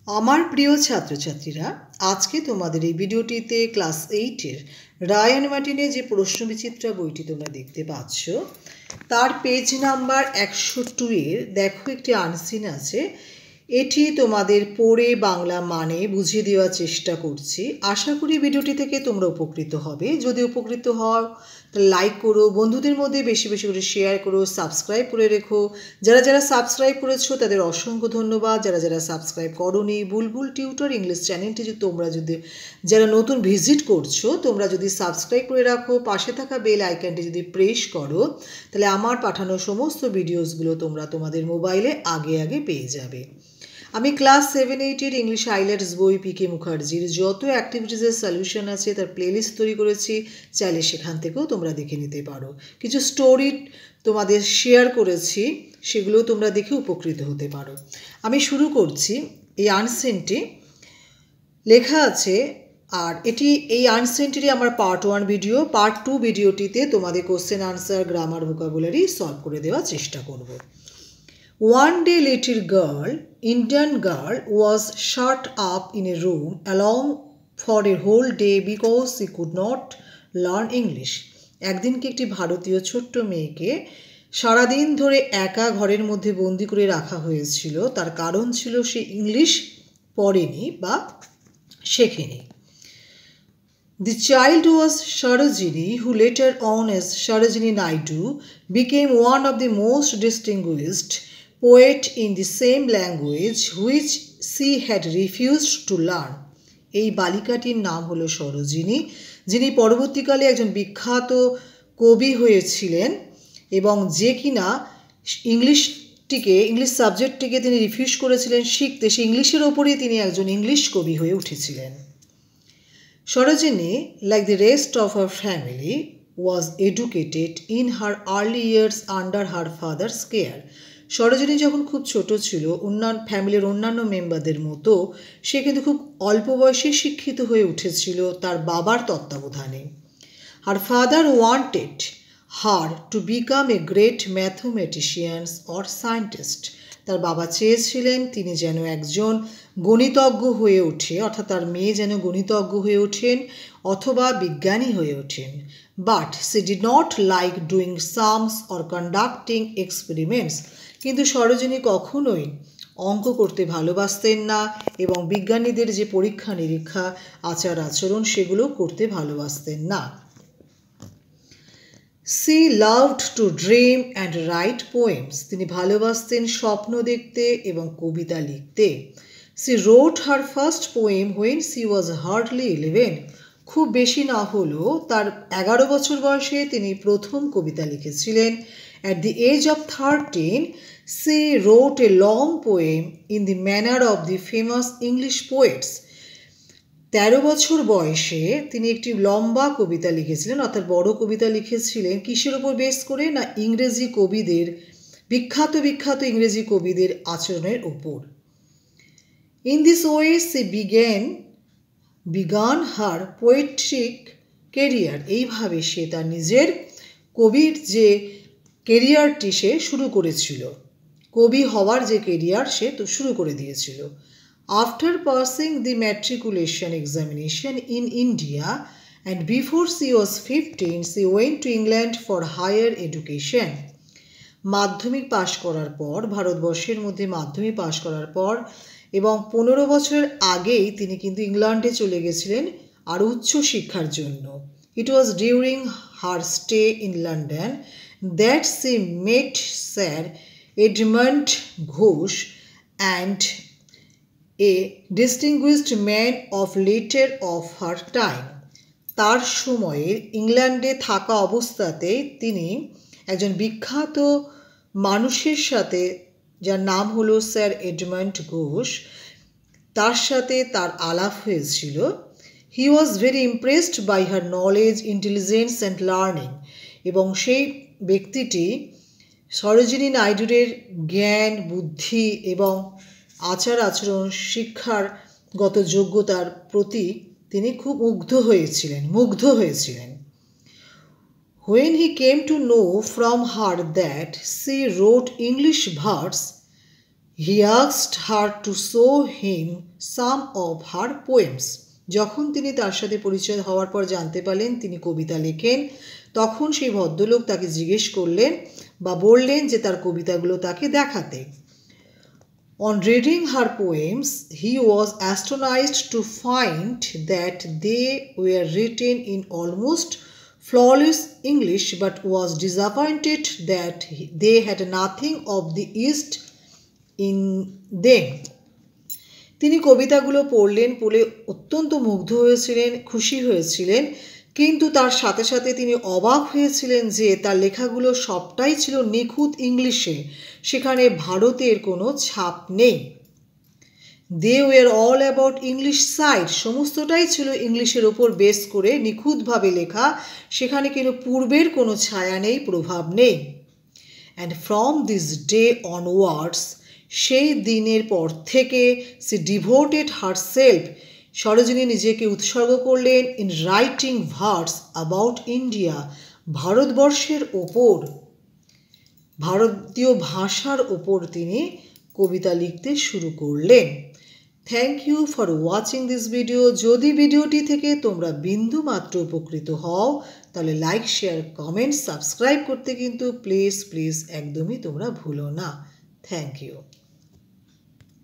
আমার প্রিয় ছাত্রছাত্রীরা, আজকে তোমাদের এই ভিডিওটিতে ক্লাস 8-এর রায়ান মার্টিনের যে প্রশ্নবিচিত্রা বইটি তোমরা দেখতে পাচ্ছ তার পেজ নাম্বার 102-এর দেখো একটি আনসিন আছে। এটি তোমাদের পড়ে বাংলা মানে বুঝিয়ে দেওয়ার চেষ্টা করছি। আশা করি ভিডিওটি থেকে তোমরা উপকৃত হবে। যদি উপকৃত হও তাহলে লাইক করো, বন্ধুদের মধ্যে বেশি বেশি করে শেয়ার করো, সাবস্ক্রাইব করে রেখো। যারা যারা সাবস্ক্রাইব করেছো তাদের অসংখ্য ধন্যবাদ। যারা যারা সাবস্ক্রাইব করোনি, বুলবুল টিউটর ইংলিশ চ্যানেলটি তোমরা যদি যারা নতুন ভিজিট করছো তোমরা যদি সাবস্ক্রাইব করে রাখো, পাশে থাকা বেল আইকনটি যদি প্রেস করো তাহলে আমার পাঠানো সমস্ত ভিডিওসগুলো তোমরা তোমাদের মোবাইলে আগে আগে পেয়ে যাবে। আমি ক্লাস 7-8-এর ইংলিশ আইলেটস বই পিকে মুখার্জির যত অ্যাক্টিভিটিসের সলিউশন আছে তার প্লেলিস্ট তৈরি করেছি, চাইলে সেখান থেকেও তোমরা দেখে নিতে পারো। কিছু স্টোরি তোমাদের শেয়ার করেছি, সেগুলো তোমরা দেখে উপকৃত হতে পারো। আমি শুরু করছি। এই আনসেনটি লেখা আছে, আর এই আনসেনটিরই আমার পার্ট 1 ভিডিও। পার্ট 2 ভিডিওটিতে তোমাদের question answer, grammar, vocabulary solve করে দেওয়ার চেষ্টা করব। One day little girl, Indian girl, was shut up in a room alone for a whole day because she could not learn English. একদিনকে একটি ভারতীয় ছোট্ট মেয়েকে সারাদিন ধরে একা ঘরের মধ্যে বন্দি করে রাখা হয়েছিল। তার কারণ ছিল সে ইংলিশ পড়েনি বা শেখেনি। The child was Sarojini, who later on as Sarojini Naidu became one of the most distinguished poet in the same language which she had refused to learn. এই বালিকাটির নাম হলো সরোজিনী, যিনি পরবর্তীকালে একজন বিখ্যাত কবি হয়েছিলেন এবং যে কিনা ইংলিশ সাবজেক্টটিকে তিনি রিফিউজ করেছিলেন শিখতে। সে ইংলিশের ওপরেই তিনি একজন ইংলিশ কবি হয়ে উঠেছিলেন। Sarojini, like the rest of her family, was educated in her early years under her father's care. Sarojini যখন খুব ছোট ছিল, ফ্যামিলির অন্যান্য মেম্বারদের মতো সে কিন্তু খুব অল্প বয়সে শিক্ষিত হয়ে উঠেছিল তার বাবার তত্ত্বাবধানে। Her father wanted her to become a great mathematician or scientist. তার বাবা চেয়েছিলেন তিনি যেন একজন গণিতজ্ঞ হয়ে ওঠে, অর্থাৎ তার মেয়ে যেন গণিতজ্ঞ হয়ে ওঠেন অথবা বিজ্ঞানী হয়ে ওঠেন। But she did not like doing sums or conducting experiments. কিন্তু সরোজিনী কখনোই অঙ্ক করতে ভালোবাসতেন না এবং বিজ্ঞানীদের যে পরীক্ষা নিরীক্ষা, আচার আচরণ সেগুলো করতে ভালোবাসতেন না। She loved to dream and write poems. তিনি ভালোবাসতেন স্বপ্ন দেখতে এবং কবিতা লিখতে। She wrote her first poem when she was hardly 11. খুব বেশি না হলেও তার 11 বছর বয়সে তিনি প্রথম কবিতা লিখেছিলেন। At the age of 13, she wrote a long poem in the manner of the famous English poets. 13 বছর বয়সে তিনি একটি লম্বা কবিতা লিখেছিলেন, অর্থাৎ বড় কবিতা লিখেছিলেন। কিসের উপর বেস করে? না ইংরেজি কবিদের, বিখ্যাত ইংরেজি কবিদের আচরণের উপর। In this way she began her poetic career. এইভাবে সে তার নিজের কবির যে কেরিয়ারটি সে শুরু করেছিল, কবি হওয়ার যে কেরিয়ার সে তো শুরু করে দিয়েছিল। After passing the matriculation examination in India and before she was 15, she went to England for higher education. মাধ্যমিক পাশ করার পর, ভারতবর্ষের মধ্যে মাধ্যমিক পাশ করার পর এবং 15 বছরের আগেই তিনি কিন্তু ইংল্যান্ডে চলে গেছিলেন আরও উচ্চ শিক্ষার জন্য। It was during her stay in London that she met Sir Edmund Ghosh, and a distinguished man of later of her time. তার সময়ে ইংল্যান্ডে থাকা অবস্থাতেই তিনি একজন বিখ্যাত মানুষের সাথে, যার নাম হলো স্যার এডমন্ড ঘোষ, তার সাথে তার আলাপ হয়েছিল। He was very impressed by her knowledge, intelligence and learning. এবং সেই ব্যক্তিটি সরোজিনী নাইডুরের জ্ঞান, বুদ্ধি এবং আচার আচরণ, শিক্ষাগত যোগ্যতার প্রতি তিনি খুব মুগ্ধ হয়েছিলেন। When he came to know from her that she wrote English verse, He asked her to show him some of her poems. যখন তিনি তার সাথে পরিচয় হওয়ার পর জানতে পারলেন তিনি কবিতা লেখেন, তখন সেই ভদ্রলোক তাকে জিজ্ঞেস করলেন বা বললেন যে তার কবিতাগুলো তাকে দেখাতে। On reading her poems, he was astonished to find that they were written in almost flawless English, but was disappointed that they had nothing of the East in them. তিনি কবিতাগুলো পড়ে অত্যন্ত মুগ্ধ হয়েছিলেন, খুশি হয়েছিলেন, কিন্তু তার সাথে সাথে তিনি অবাক হয়েছিলেন যে তার লেখাগুলো সবটাই ছিল নিখুঁত ইংলিশে, সেখানে ভারতের কোনো ছাপ নেই। They were all about English side, সমস্তটাই ছিল ইংলিশের ওপর বেস করে নিখুঁতভাবে লেখা, সেখানে কিন্তু পূর্বের কোনো ছায়া নেই, প্রভাব নেই। And from this day onwards, সেই দিনের পর থেকে সে ডিভোটেড হারসেলফ, সরোজিনী নিজেকে উৎসর্গ করলেন in writing verse about India, ভারতবর্ষের ওপর, ভারতীয় ভাষার ওপর তিনি কবিতা লিখতে শুরু করলেন। Thank you for watching this video. যদি ভিডিওটি থেকে তোমরা বিন্দু মাত্র উপকৃত হও তাহলে লাইক, শেয়ার, কমেন্ট, সাবস্ক্রাইব করতে কিন্তু প্লিজ একদমই তোমরা ভুলো না। Thank you.